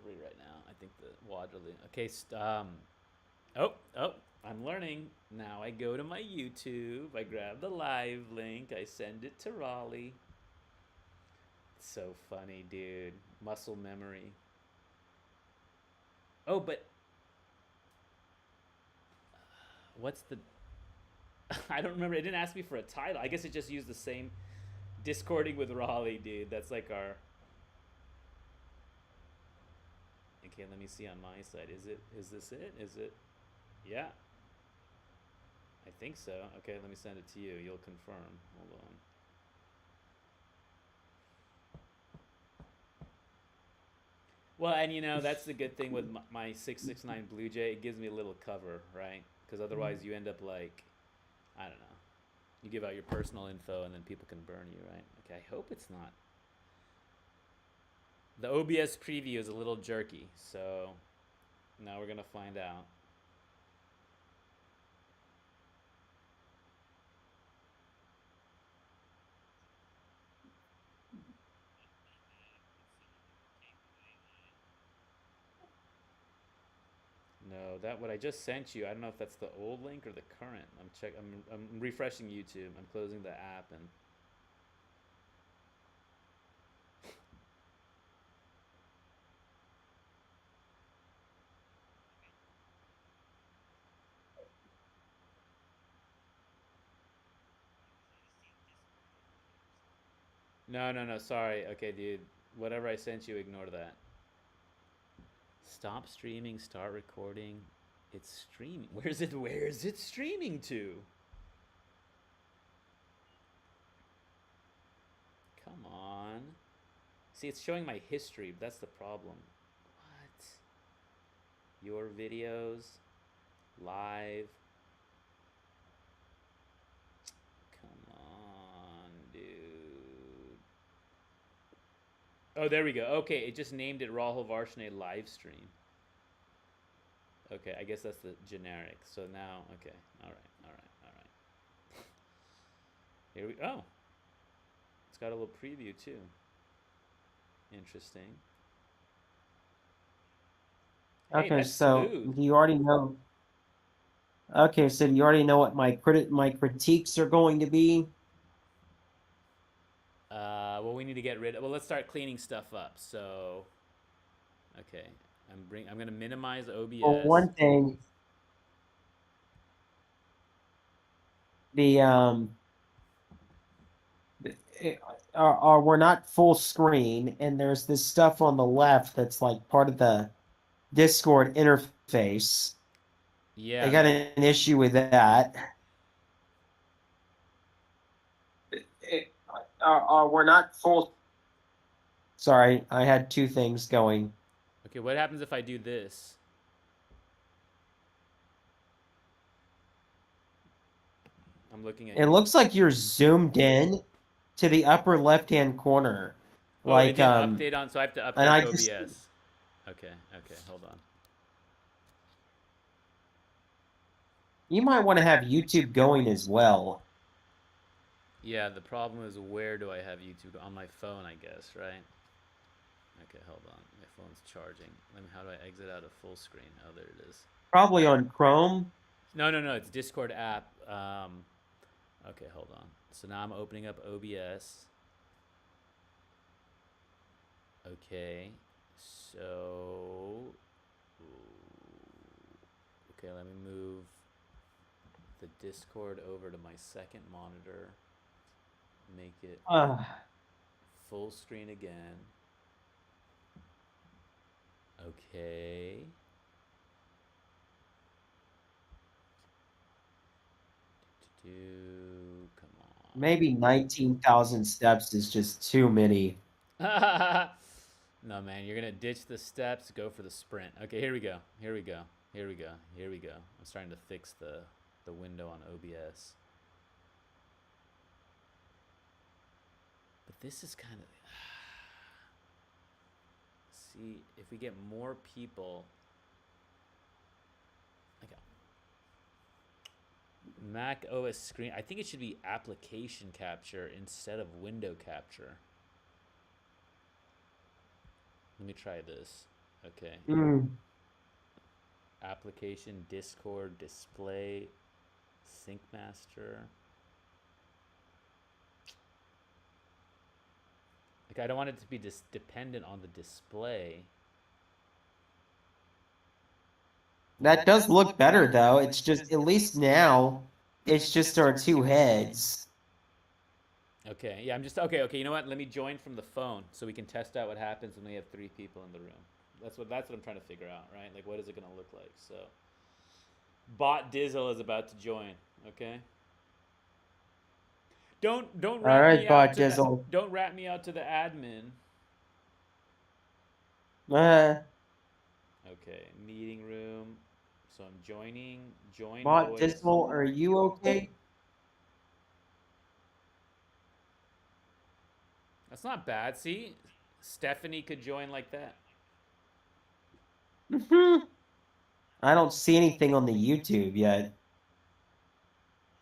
delivery right now. I think the Waterloo. Okay, I'm learning. Now I go to my YouTube, I grab the live link, I send it to Raleigh. It's so funny, dude. Muscle memory. Oh, but what's the I don't remember. It didn't ask me for a title. I guess it just used the same Discording with Raleigh, dude. That's like our Okay, let me see on my side. Is this it? Is it Yeah, I think so. Okay, let me send it to you. You'll confirm. Hold on. Well, and that's the good thing with my 669 Blue Jay. It gives me a little cover, right? Because otherwise you end up like, I don't know. You give out your personal info and then people can burn you, right? Okay, I hope it's not. The OBS preview is a little jerky, so now we're going to find out. No, that what I just sent you. I don't know if that's the old link or the current. I'm refreshing YouTube. I'm closing the app and no, no, no. Sorry. Okay, dude. Whatever I sent you, ignore that. Stop streaming. Start recording. It's streaming. Where's it? Where is it streaming to? Come on. See, it's showing my history. But that's the problem. What? Your videos, live. Come on, dude. Oh, there we go. Okay, it just named it Rahul Varshney live stream. Okay, I guess that's the generic. So now, okay, all right, all right, all right. Here we. Oh, it's got a little preview too. Interesting. Hey, Okay, that's so smooth. do you already know? Okay, so do you already know what my critiques are going to be? Well, we need to get rid of. Well, let's start cleaning stuff up. So, okay, I'm gonna minimize For OBS. one thing, the we're not full screen, and there's this stuff on the left that's like part of the Discord interface. I Yeah, got the an issue with that. We're not full. Sorry, I had two things going. Okay, what happens if I do this? I'm looking at It you. looks like you're zoomed in to the upper left-hand corner. Oh, it Like, didn't update on, so I have to and update I just, OBS. Okay, okay, hold on. you might want to have YouTube going as well. Yeah, the problem is where do I have YouTube on my phone? I guess, right? Okay, hold on. My phone's charging. How do I exit out of full screen? Oh, there it is. Probably on Chrome. No, no, no. It's Discord app. Okay, hold on. So now I'm opening up OBS. Okay, so okay, let me move the Discord over to my second monitor. Make it Uh, full screen again. Okay. Come Maybe 19,000 steps is just too many. on. No, man, you're gonna ditch the steps, go for the sprint. Okay, here we go. Here we go. Here we go. Here we go. I'm starting to fix the window on OBS. But this is kind of see if we get more people. Okay, Mac OS screen. I think it should be application capture instead of window capture. Let me try this. Okay. Mm. Application, Discord, display, sync master. Like I don't want it to be just dependent on the display. That does look better, though. It's just, at least now, it's just our two heads. Okay, yeah, I'm just okay. You know what? Let me join from the phone so we can test out what happens when we have 3 people in the room. That's what I'm trying to figure out, right? Like, what is it gonna look like? So, Bot Dizzle is about to join. Okay. Don't All rat right, me out Bot to the Jizzle. don't rat me out to the admin. Uh, Okay, meeting room. So I'm joining. Join Bot voice. Jizzle, are you okay? That's not bad. See, Stephanie could join like that. I don't see anything on the YouTube yet.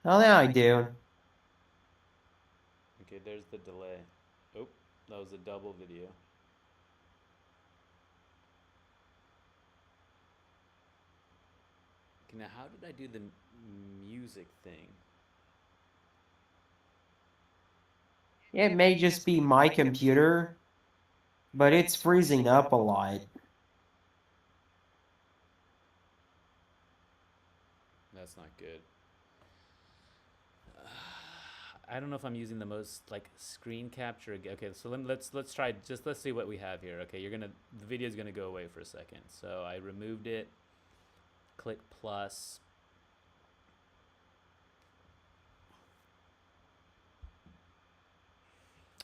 Oh, yeah, I do. Okay, there's the delay. Oh, that was a double video. Okay, now how did I do the music thing? It may just be my computer, but it's freezing up a lot. That's not good. I don't know if I'm using the most like screen capture. Okay, so let's try. Let's see what we have here. Okay, the video's gonna go away for a second. So I removed it. Click plus.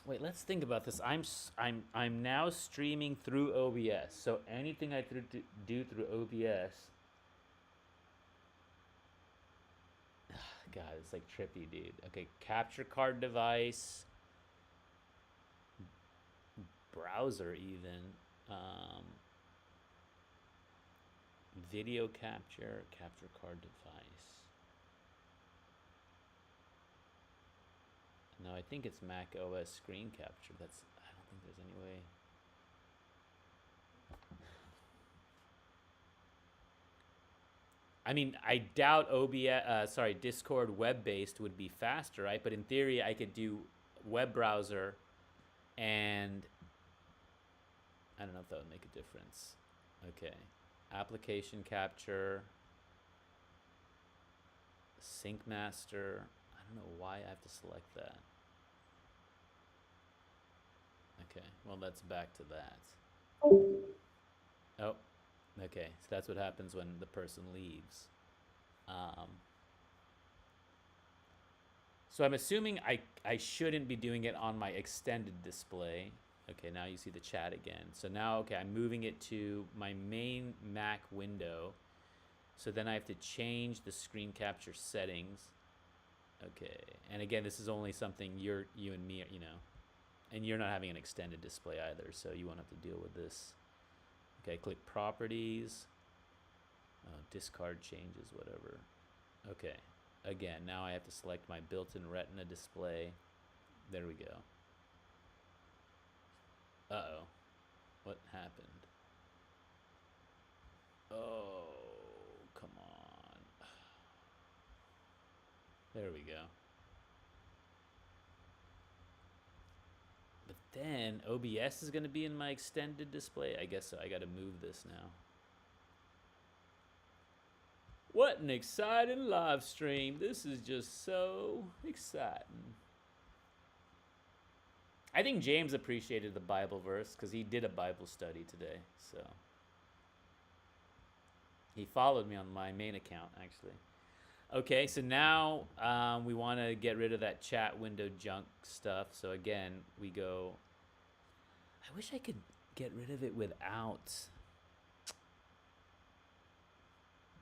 Wait, let's think about this. I'm now streaming through OBS. So anything I do through OBS. God, it's like trippy, dude. Okay, capture card device, browser even, video capture, capture card device. No, I think it's Mac OS screen capture. I don't think there's any way. I mean, I doubt Discord web-based would be faster, right? But in theory, I could do web browser, and I don't know if that would make a difference. Okay, application capture, sync master. I don't know why I have to select that. Okay, well, that's back to that. Oh, okay, so that's what happens when the person leaves. So I'm assuming I shouldn't be doing it on my extended display. Okay, now you see the chat again. So now, okay, I'm moving it to my main Mac window. So then I have to change the screen capture settings. Okay, and again, this is only something you and me, and you're not having an extended display either, so you won't have to deal with this. Okay, click properties. Discard changes, whatever. Okay, again, now I have to select my built-in Retina display. There we go. Uh-oh. What happened? Oh, come on. There we go. But then OBS is going to be in my extended display. I guess so. I got to move this now. What an exciting live stream. This is just so exciting. I think James appreciated the Bible verse because he did a Bible study today. So he followed me on my main account, actually. Okay, so now we want to get rid of that chat window junk stuff. So again, we go. I wish I could get rid of it without.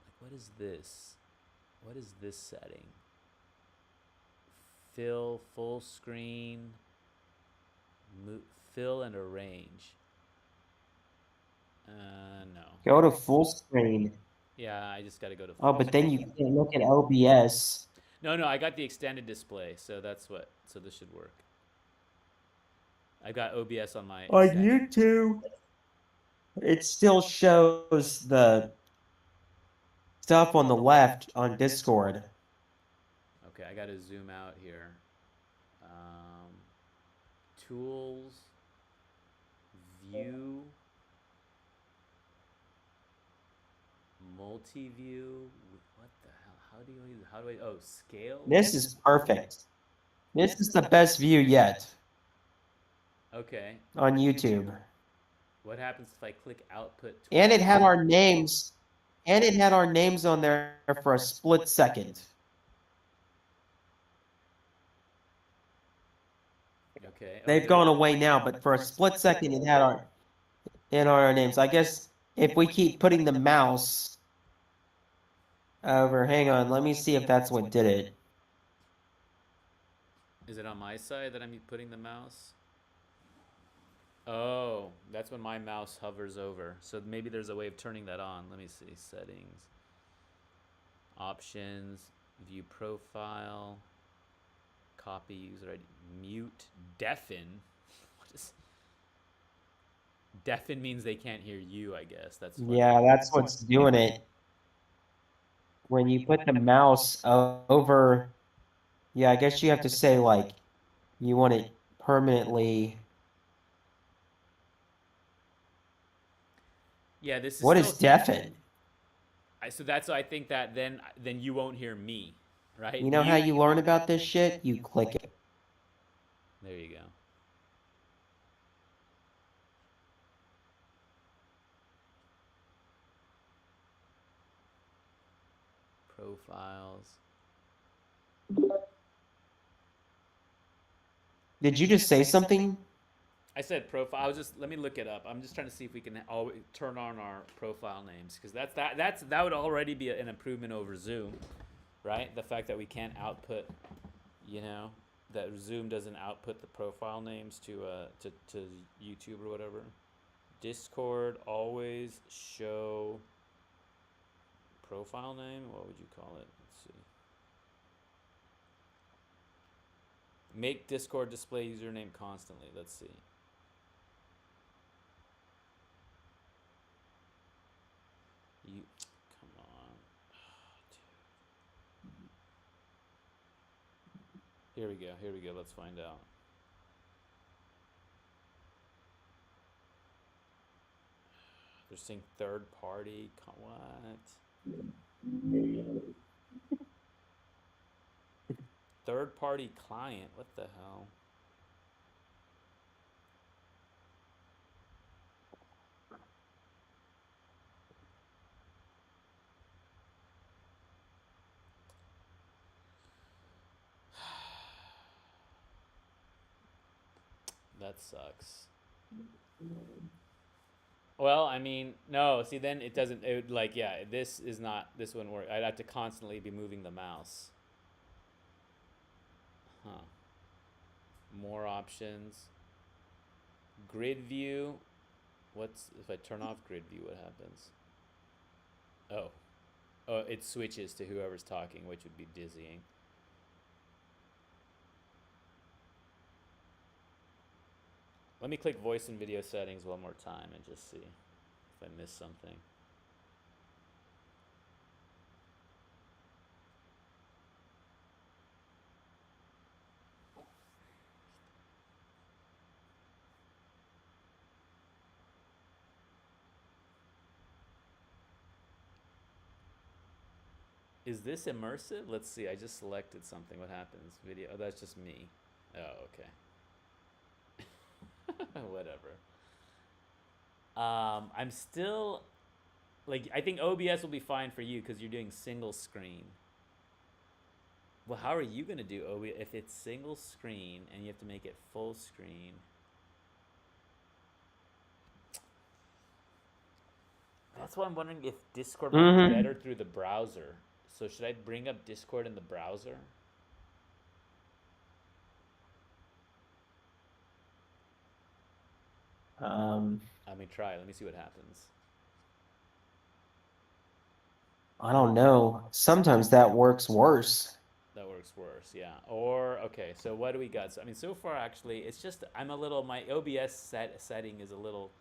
Like, what is this? What is this setting? Fill, full screen, fill and arrange. No. Go to full screen. Yeah, I just got to go to. Oh, but then you can't look at OBS. No, I got the extended display, so that's what. So this should work. I got OBS on my. On YouTube. It still shows the stuff on the left on Discord. Okay, I gotta zoom out here. Um, tools, view, multi-view. What the hell? How do you use? How do I? Oh, scale. This is perfect. This is the best view yet Okay. on YouTube. What happens if I click output And twice? it had our names, and it had our names on there for a split second. Okay. Oh, They've gone away now, but for a split second it had our names. I guess if we keep putting the mouse over, hang on, let me see if that's what did it. is it on my side that I'm putting the mouse? Oh, that's when my mouse hovers over. So maybe there's a way of turning that on. Let me see. Settings, options, view profile, copy user ID, mute, deafen. What is deafen means they can't hear you, I guess. That's funny. Yeah, that's what's doing it. When you put the mouse over, yeah, I guess you have to say like you want it permanently. Yeah, this is What still is deafen? so that's I think that then you won't hear me, right? You know how you learn about this shit? You click it. There you go. Profiles. Did you just say something? I said profile. I was just let me look it up. I'm just trying to see if we can always turn on our profile names because that would already be an improvement over Zoom, right? The fact that we can't output, you know, that Zoom doesn't output the profile names to YouTube or whatever. Discord always show profile name. What would you call it? Let's see. Make Discord display username constantly. Let's see. You come on. Here we go. Here we go. Let's find out. They're saying third party. What? Third party client. What the hell? That sucks. Well, I mean, no. See, then it doesn't. It would like, yeah. This is not. This wouldn't work. I'd have to constantly be moving the mouse. Huh. More options. Grid view. What's if I turn off grid view? What happens? Oh, oh, it switches to whoever's talking, which would be dizzying. Let me click voice and video settings one more time and just see if I missed something. Is this immersive? Let's see. I just selected something. What happens? Video. Oh, that's just me. Oh, okay. Whatever. I'm still like I think OBS will be fine for you because you're doing single screen. Well, how are you gonna do OBS if it's single screen and you have to make it full screen? That's why I'm wondering if Discord might be better through the browser. So should I bring up Discord in the browser? Let me try. Let me see what happens. I don't know. Sometimes that works worse. That works worse, yeah. Or okay, so what do we got? So I mean, so far actually, it's just I'm a little my OBS setting is a little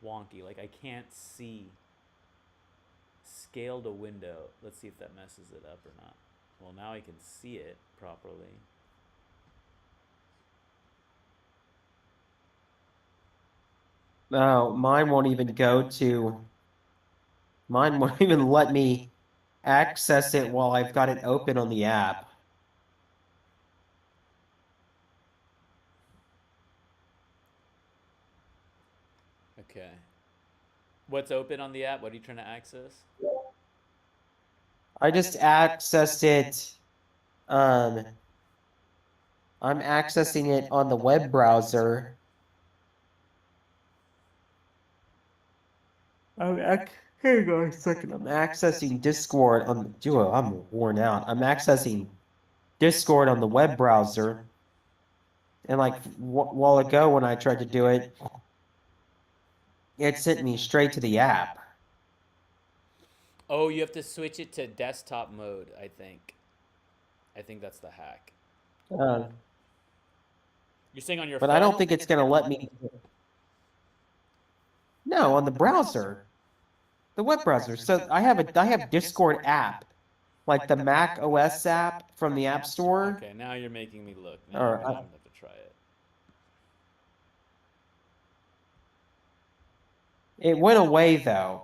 wonky. Like I can't see. Scale to window. Let's see if that messes it up or not. Well, now I can see it properly. No, mine won't even go to. Mine won't even let me access it while I've got it open on the app. Okay. What's open on the app? What are you trying to access? I just accessed it. Um, I'm accessing it on the web browser. Hang on a second. I'm accessing Discord on the duo. I'm worn out. I'm accessing Discord on the web browser. And like while ago when I tried to do it, it sent me straight to the app. Oh, you have to switch it to desktop mode, I think. I think that's the hack. Uh, You're saying on your but phone? I don't think it's going to let me. No, on the browser, the web browser. So I have Discord app, like the Mac OS app from the App Store. Okay, now you're making me look. Now Or I'm gonna have to try it. it went away though.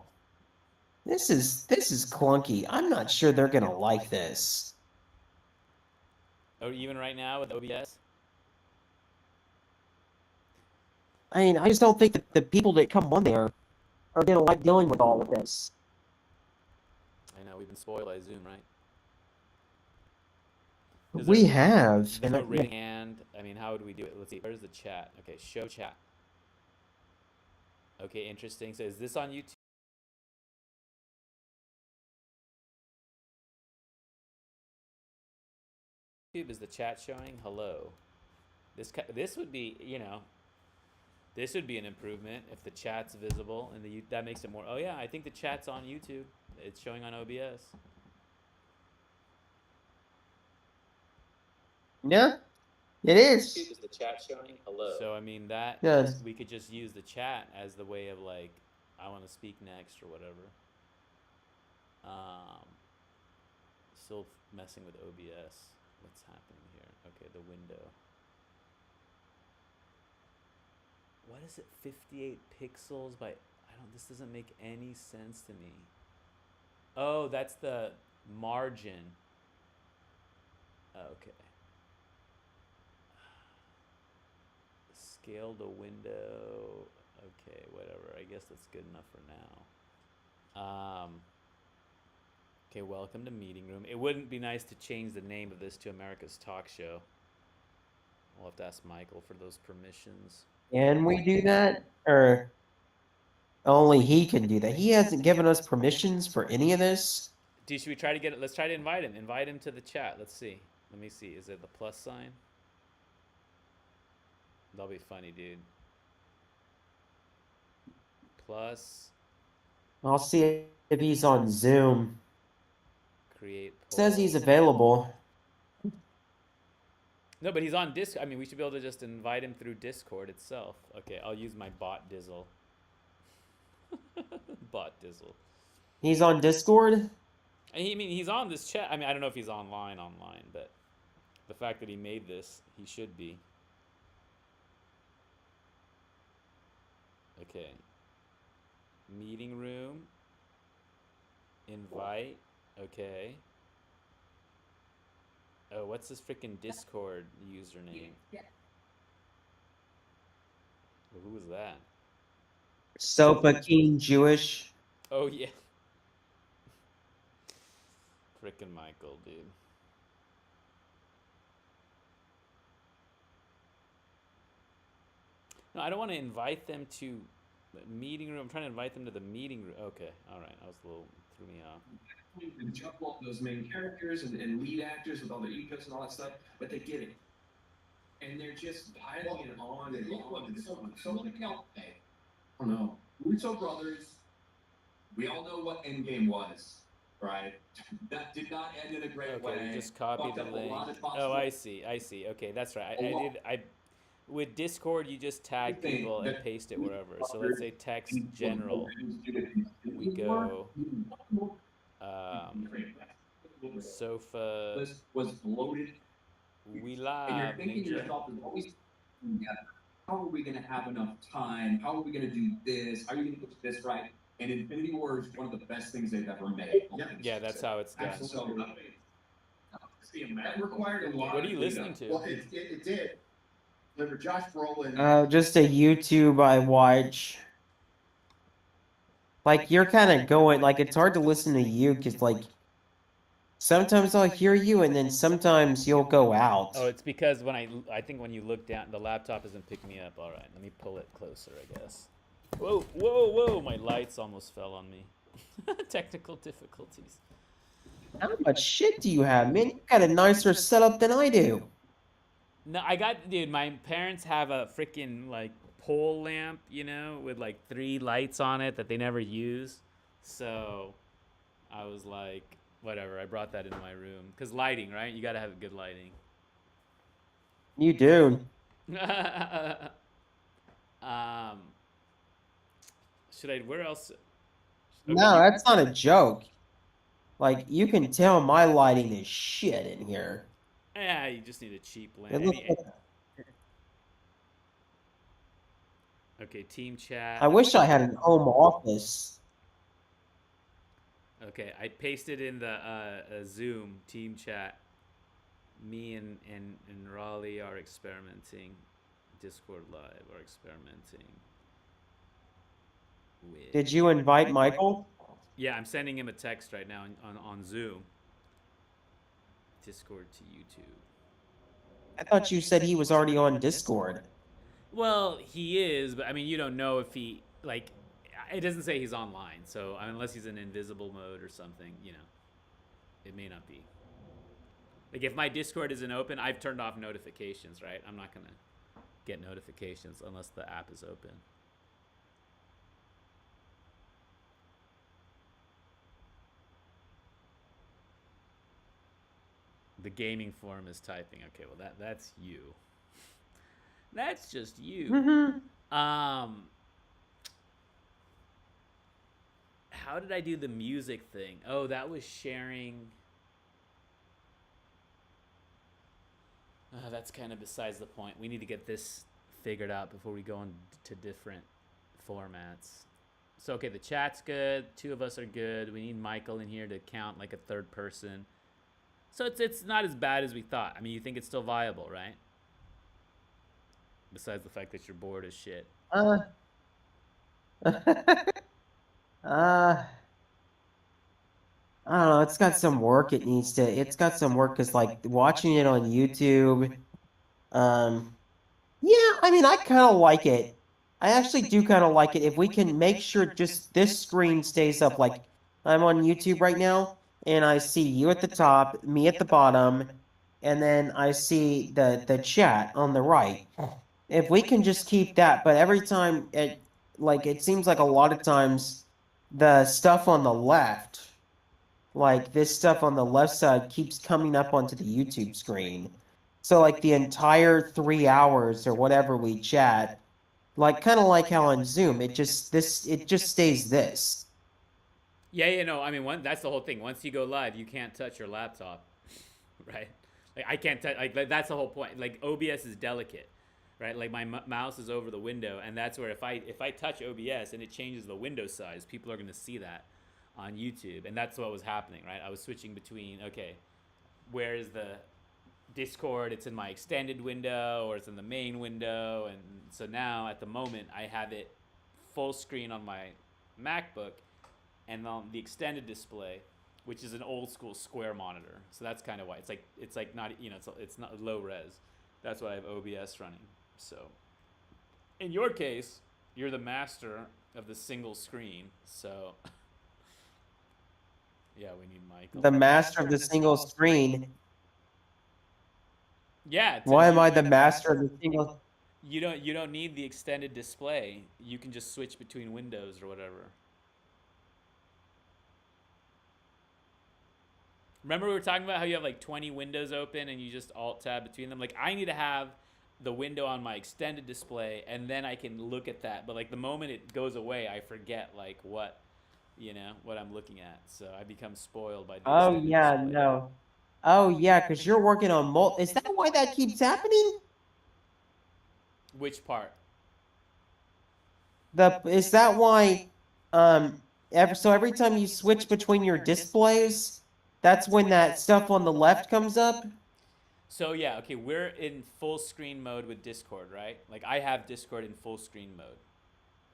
This is clunky. I'm not sure they're gonna like this. Oh, even right now with OBS? I mean, I just don't think that the people that come on there are gonna like dealing with all of this. I know, we've been spoiled by Zoom, right? We have. There's no raising hand. I mean, how would we do it? Let's see. Where's the chat? Okay, show chat. Okay, interesting. So is this on YouTube? Is the chat showing? Hello. This would be, this would be an improvement if the chat's visible and that makes it more. Oh yeah, I think the chat's on YouTube. It's showing on OBS. Yeah, it is. Is the chat showing? Hello. So I mean that Yes. we could just use the chat as the way of like, I want to speak next or whatever. Still messing with OBS. What's happening here? Okay, the window. What is it? 58 pixels by. This doesn't make any sense to me. Oh, that's the margin. Okay. Scale the window. Okay, whatever. I guess that's good enough for now. Okay, welcome to Meeting Room. It wouldn't be nice to change the name of this to America's Talk Show. We'll have to ask Michael for those permissions. Can we do that? Or only he can do that? He hasn't given us permissions for any of this. Should we try to get it? Let's try to invite him. Invite him to the chat. Let's see. Let me see. Is it the plus sign? That'll be funny, dude. Plus. I'll see if he's on Zoom. Create poll. Says he's available. No, but he's on Discord. I mean, we should be able to just invite him through Discord itself. Okay, I'll use my bot Dizzle. Bot Dizzle. He's on Discord? I mean, he's on this chat. I mean, I don't know if he's online, but the fact that he made this, he should be. Okay. Meeting room. Invite. Okay. Oh, what's this freaking Discord username? Yeah. Well, who was that? Sofa King Jewish. Oh, yeah. Frickin' Michael, dude. No, I don't want to invite them to the meeting room. I'm trying to invite them to the meeting room. Okay, all right. I was a little threw me off. And juggle all those main characters and lead actors with all their egos and all that stuff, but they get it. And they're just piling it on and on and on. So look out, hey. Oh no. Russo brothers, we all know what Endgame was, right? That did not end in a great way. Okay, you just copied the link. Oh, I see. Okay, that's right. with Discord, you just tag people and paste it wherever. So let's say text general. We go um, sofa. Was bloated, We and you're live, thinking to ninja. yourself, "There's always together. How are we going to have enough time? How are we going to do this? How are you going to put this right?" And Infinity War is one of the best things they've ever made. Yeah, that's how it's done. Absolutely. That required a lot. What are you listening to? Well, it did. Remember Josh Brolin? Just a YouTube I watch. Like you're kind of going like it's hard to listen to you because like sometimes I'll hear you and then sometimes you'll go out. Oh, it's because when I think when you look down, the laptop isn't picking me up. All right, let me pull it closer, I guess. Whoa, whoa, whoa! My lights almost fell on me. Technical difficulties. How much shit do you have, man? You got a nicer setup than I do. No, dude, my parents have a freaking like pole lamp, you know, with like 3 lights on it that they never use. So I was like, whatever, I brought that into my room. Because lighting, right? You got to have good lighting. You do. Where else? No, that's not a joke. Like, you can tell my lighting is shit in here. Yeah, you just need a cheap It lamp. looks like, Okay, team chat. I wish I had an home office. Okay, I pasted in the Zoom team chat. Me and Raleigh are experimenting. Discord Live are experimenting with. Did you invite Michael? Yeah, I'm sending him a text right now on Zoom. Discord to YouTube. I thought you said he was already on Discord. Well, he is, but I mean, you don't know if he like. It doesn't say he's online, so I mean, unless he's in invisible mode or something, you know, it may not be. Like if my Discord isn't open, I've turned off notifications, right? I'm not gonna get notifications unless the app is open. The gaming forum is typing. Okay, well that's you. That's just you. Mm-hmm. How did I do the music thing? Oh, that was sharing. That's kind of besides the point. We need to get this figured out before we go on to different formats. So, okay, the chat's good. 2 of us are good. We need Michael in here to count like a 3rd person. So it's not as bad as we thought. I mean, you think it's still viable, right? Besides the fact that you're bored as shit. I don't know. It's got some work. It's got some work because, like, watching it on YouTube. Yeah, I mean, I kind of like it. I actually do kind of like it. If we can make sure just this screen stays up, like, I'm on YouTube right now, and I see you at the top, me at the bottom, and then I see the chat on the right. If we can just keep that, but every time it seems like a lot of times the stuff on the left, like this stuff on the left side keeps coming up onto the YouTube screen. So like the entire 3 hours or whatever we chat, like kind of like how on Zoom, it just stays this. Yeah, no, I mean, that's the whole thing. Once you go live, you can't touch your laptop, right? Like I can't touch. Like that's the whole point. Like OBS is delicate, right? Like my mouse is over the window, and that's where if I touch OBS and it changes the window size, people are gonna see that on YouTube, and that's what was happening, right? I was switching between where is the Discord? It's in my extended window or it's in the main window, and so now at the moment I have it full screen on my MacBook and on the extended display, which is an old school square monitor. So that's kind of why it's like not it's not low res. That's why I have OBS running. So in your case, you're the master of the single screen. So yeah, we need Michael. The master of the single screen. Yeah. Why am I the master of the single? You don't need the extended display. You can just switch between windows or whatever. Remember we were talking about how you have like 20 windows open and you just alt tab between them? Like I need to have the window on my extended display, and then I can look at that. But like the moment it goes away, I forget like what I'm looking at. So I become spoiled by the Oh extended yeah, display. no. Oh yeah, because you're working on Is that why that keeps happening? Which part? Is that why every time you switch between your displays, that's when that stuff on the left comes up? So yeah, okay, we're in full screen mode with Discord, right? Like I have Discord in full screen mode,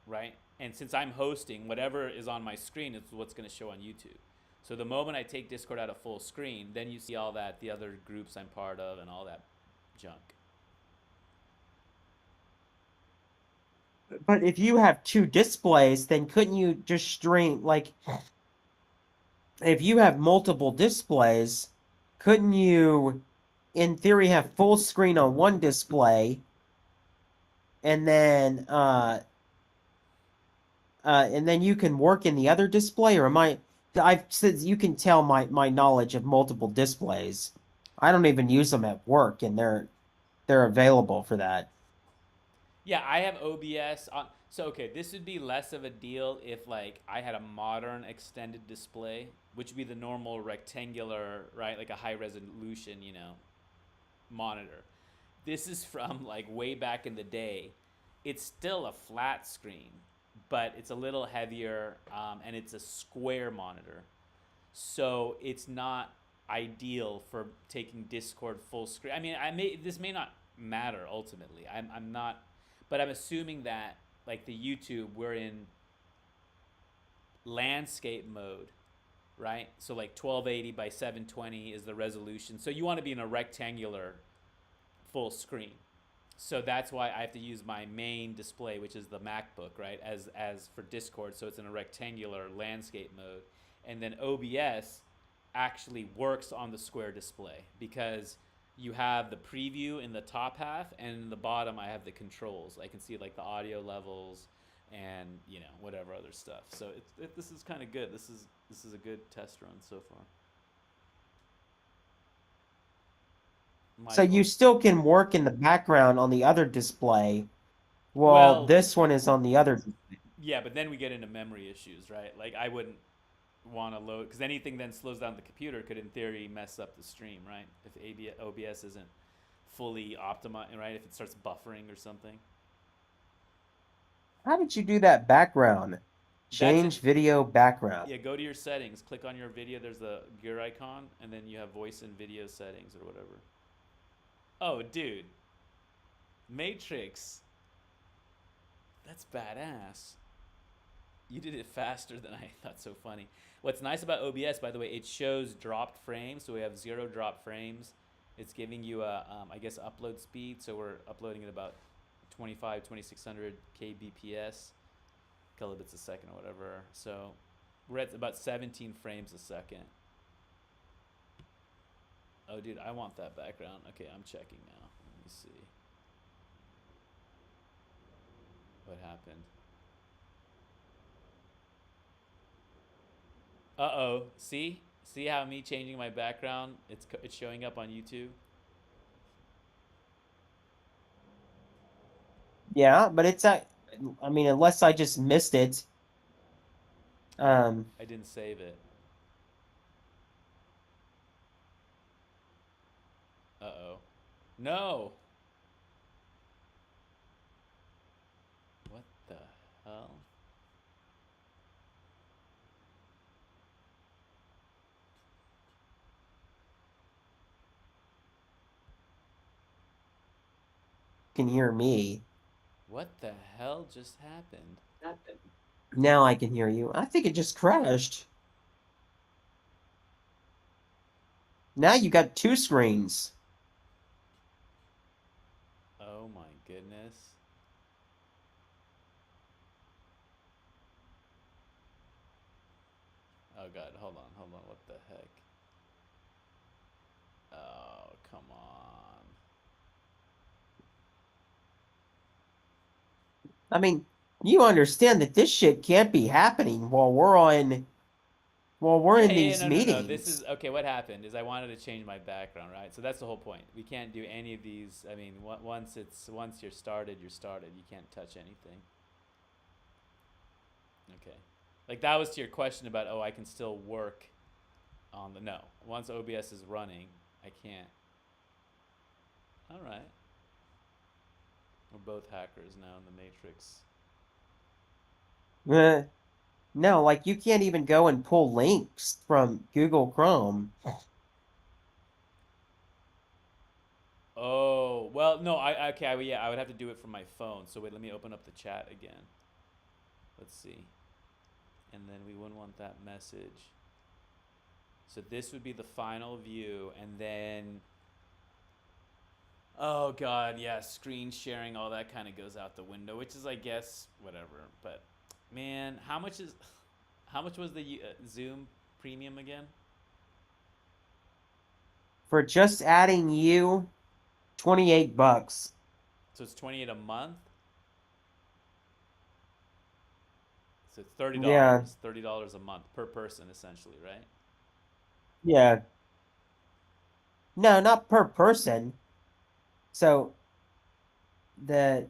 right? And since I'm hosting, whatever is on my screen is what's going to show on YouTube. So the moment I take Discord out of full screen, then you see all that, the other groups I'm part of and all that junk. But if you have two displays, then couldn't you just stream like if you have multiple displays, couldn't you in theory have full screen on one display and then you can work in the other display? Or I've said you can tell my knowledge of multiple displays. I don't even use them at work, and they're available for that. Yeah, I have OBS on. So okay, this would be less of a deal if like I had a modern extended display, which would be the normal rectangular, right, like a high resolution, monitor. This is from like way back in the day. It's still a flat screen, but it's a little heavier, and it's a square monitor. So it's not ideal for taking Discord full screen. I mean, this may not matter ultimately. I'm not, but I'm assuming that like the YouTube, we're in landscape mode, right? So like 1280 by 720 is the resolution. So you want to be in a rectangular full screen. So that's why I have to use my main display, which is the MacBook, right? As for Discord, so it's in a rectangular landscape mode. And then OBS actually works on the square display because you have the preview in the top half, and in the bottom I have the controls. I can see like the audio levels and whatever other stuff. So this is kind of good. This is a good test run so far. So you still can work in the background on the other display, while Well, this one is on the other. yeah, but then we get into memory issues, right? Like I wouldn't want to load because anything then slows down the computer could in theory mess up the stream, right? If OBS isn't fully optimized, right? If it starts buffering or something. How did you do that background? Change video background. Yeah, go to your settings, click on your video, there's a gear icon, and then you have voice and video settings or whatever. Oh, dude. Matrix. That's badass. You did it faster than I thought. So funny. What's nice about OBS, by the way, it shows dropped frames. So we have 0 drop frames. It's giving you a, I guess, upload speed. So we're uploading at about 2600 kbps, kilobits a second or whatever. So we're at about 17 frames a second. Oh, dude, I want that background. Okay, I'm checking now. Let me see. What happened? Uh-oh. See? See how me changing my background, it's showing up on YouTube? Yeah, but I mean, unless I just missed it. I didn't save it. Uh-oh. No! What the hell? Can hear me. What the hell just happened? Now I can hear you. I think it just crashed. Now you got two screens. Oh my goodness. Oh god, hold on, what the heck? Oh, come on. I mean, you understand that this shit can't be happening while we're on Well, we're Yeah, in yeah, these no, no, no. This is meetings. okay. What happened is I wanted to change my background, right? So that's the whole point. We can't do any of these. I mean, once you're started, you're started. You can't touch anything. Okay, like that was to your question about I can still work on the no. Once OBS is running, I can't. All right, we're both hackers now in the Matrix. Eh, no, like you can't even go and pull links from Google Chrome. Oh well, no, yeah, I would have to do it from my phone. So wait, let me open up the chat again. Let's see, and then we wouldn't want that message. So this would be the final view, and then oh god, yeah, screen sharing, all that kind of goes out the window, which is I guess whatever. But man, how much was the Zoom premium again? For just adding you, $28. So it's 28 a month. So it's $30, Yeah, $30 a month per person, essentially, right? yeah. No, not per person. So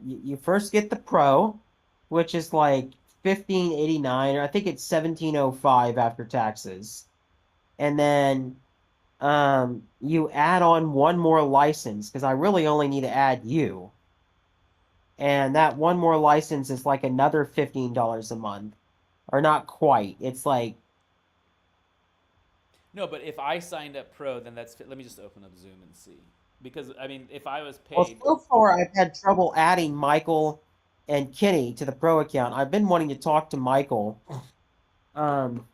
you first get the Pro, which is like 1589, or I think it's 1705 after taxes. And then you add on one more license because I really only need to add you. And that one more license is like another $15 a month. Or not quite. It's like No, but if I signed up Pro, then let me just open up Zoom and see. Because I mean, if I was well, paid, so far I've had trouble adding Michael and Kenny to the Pro account. I've been wanting to talk to Michael um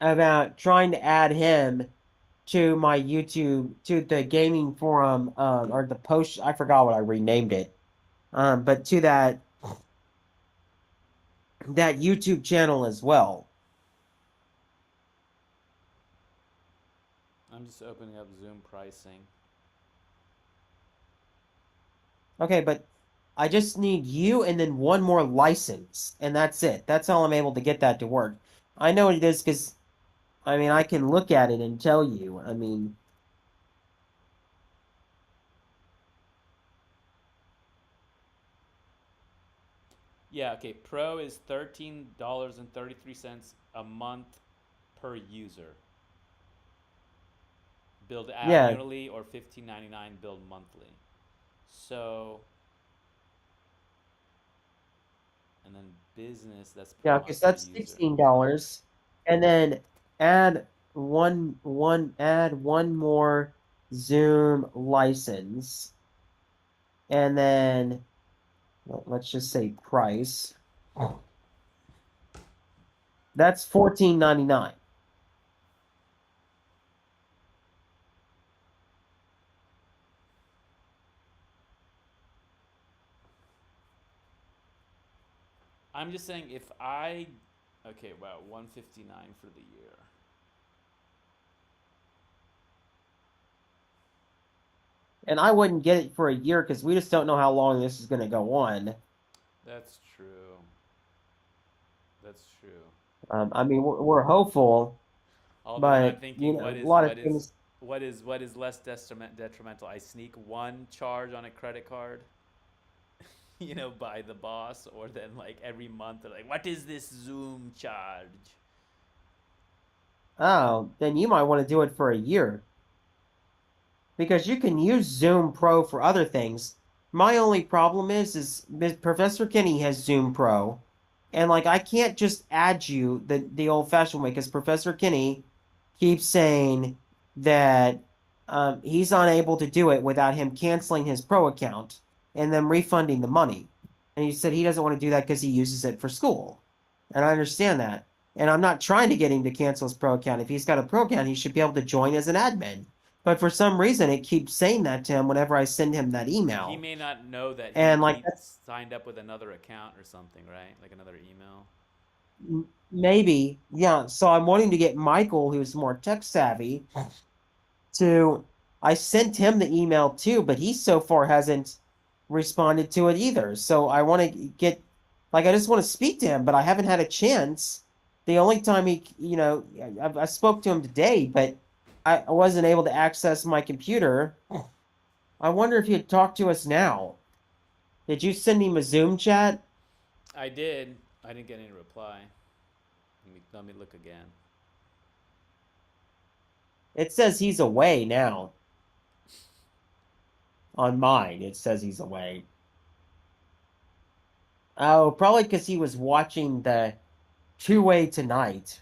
about trying to add him to my YouTube to the gaming forum or the post I forgot what I renamed it. But to that YouTube channel as well. I'm just opening up Zoom pricing. Okay, but I just need you and then one more license, and that's it. That's how I'm able to get that to work. I know what it is because I mean I can look at it and tell you. I mean, Yeah, okay. Pro is $13.33 a month per user. Billed yeah, annually or $15.99 billed monthly. So, and then business, that's per yeah, month because per that's user. $16, and then add one more Zoom license, and then let's just say price. That's $14.99. I'm just saying if I okay, wow, 159 for the year. And I wouldn't get it for a year because we just don't know how long this is going to go on. That's true. That's true. I mean, we're hopeful, Although then I'm but thinking, a lot of things. what is less detrimental? I sneak one charge on a credit card, by the boss, or then like every month they're like, what is this Zoom charge? Oh, then you might want to do it for a year because you can use Zoom Pro for other things. My only problem is Professor Kenny has Zoom Pro, and like I can't just add you the old-fashioned way because Professor Kenny keeps saying that he's unable to do it without him canceling his Pro account and then refunding the money. And he said he doesn't want to do that because he uses it for school, and I understand that. And I'm not trying to get him to cancel his Pro account. If he's got a Pro account, he should be able to join as an admin. But for some reason, it keeps saying that to him whenever I send him that He email. may not know that And like he that's signed up with another account or something, right? Like another email. maybe, yeah. So I'm wanting to get Michael, who's more tech savvy, to. I sent him the email too, but he so far hasn't responded to it either. So I want to get, like, I just want to speak to him, but I haven't had a chance The only time he, I spoke to him today, but I wasn't able to access my computer. I wonder if he'd talk to us now. Did you send him a Zoom chat? I did. I didn't get any reply. Let me look again. It says he's away now. On mine, it says he's away. Oh, probably because he was watching the two-way tonight.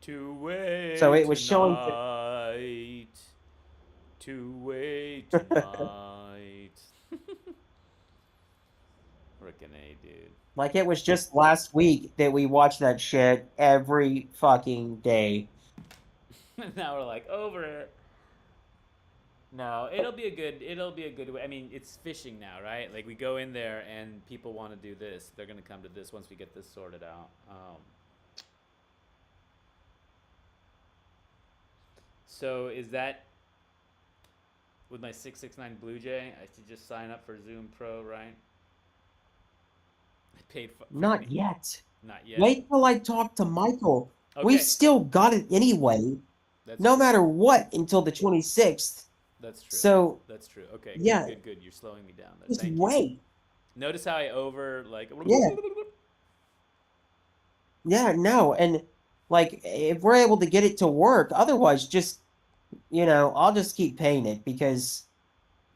Two-way So it was showing. tonight. Two-way tonight. Frickin' A, dude. Like it was just last week that we watched that shit every fucking day. Now we're like over it. No, it'll be a good way. I mean, it's fishing now, right? Like we go in there and people want to do this. They're gonna come to this once we get this sorted out. So is that with my 669 Blue Jay? I should just sign up for Zoom Pro, right? I paid for Not yet. Not yet. Wait till I talk to Michael. Okay. We've still got it anyway. That's no true. matter what until the 26th. That's true. So that's true. Okay. Yeah. Good. You're slowing me down. Just Thank wait. you. Notice how I over like. Yeah. Yeah. No. And like, if we're able to get it to work, otherwise, just I'll just keep paying it because.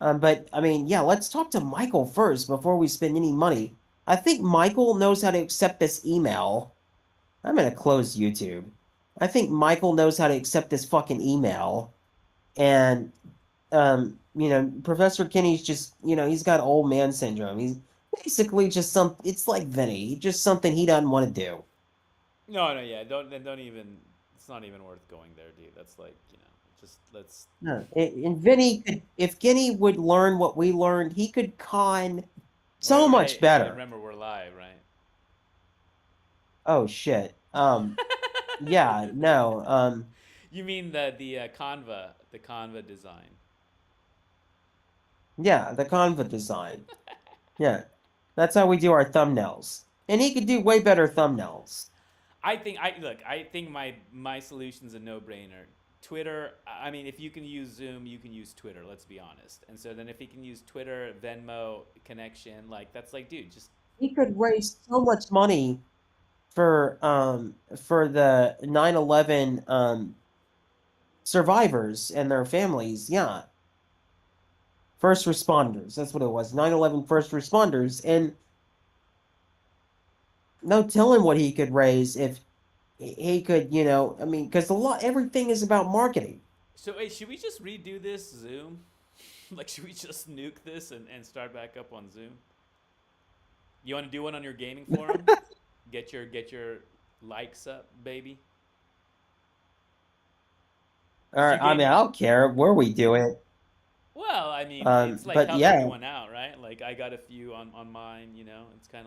But I mean, yeah. Let's talk to Michael first before we spend any money. I think Michael knows how to accept this email. I'm gonna close YouTube. I think Michael knows how to accept this fucking email. And, Professor Kenny's just, he's got old man syndrome. He's basically just it's like Vinny, just something he doesn't want to do. No, yeah. Don't even. It's not even worth going there, dude. That's like, just let's. No. And Vinny could, if Kenny would learn what we learned, he could con so Well, much hey, better. Remember, we're live, right? Oh shit. Yeah, no. You mean the Canva design? Yeah, the Canva design. Yeah, that's how we do our thumbnails, and he could do way better thumbnails. I think my solution's a no-brainer. Twitter. I mean, if you can use Zoom, you can use Twitter. Let's be honest. And so then, if he can use Twitter, Venmo connection, like that's like, dude, just He could raise so much money for the 9/11 survivors and their families. Yeah. First responders. That's what it was. 9/11 first responders. And no telling what he could raise if he could, I mean, because everything is about marketing. So wait, should we just redo this Zoom? Like, should we just nuke this and start back up on Zoom? You want to do one on your gaming forum? get your likes up, baby. All right, I mean, I don't care where we do it. Well, I mean, it's like but helping yeah. everyone out, right? Like I got a few on mine, it's kind of like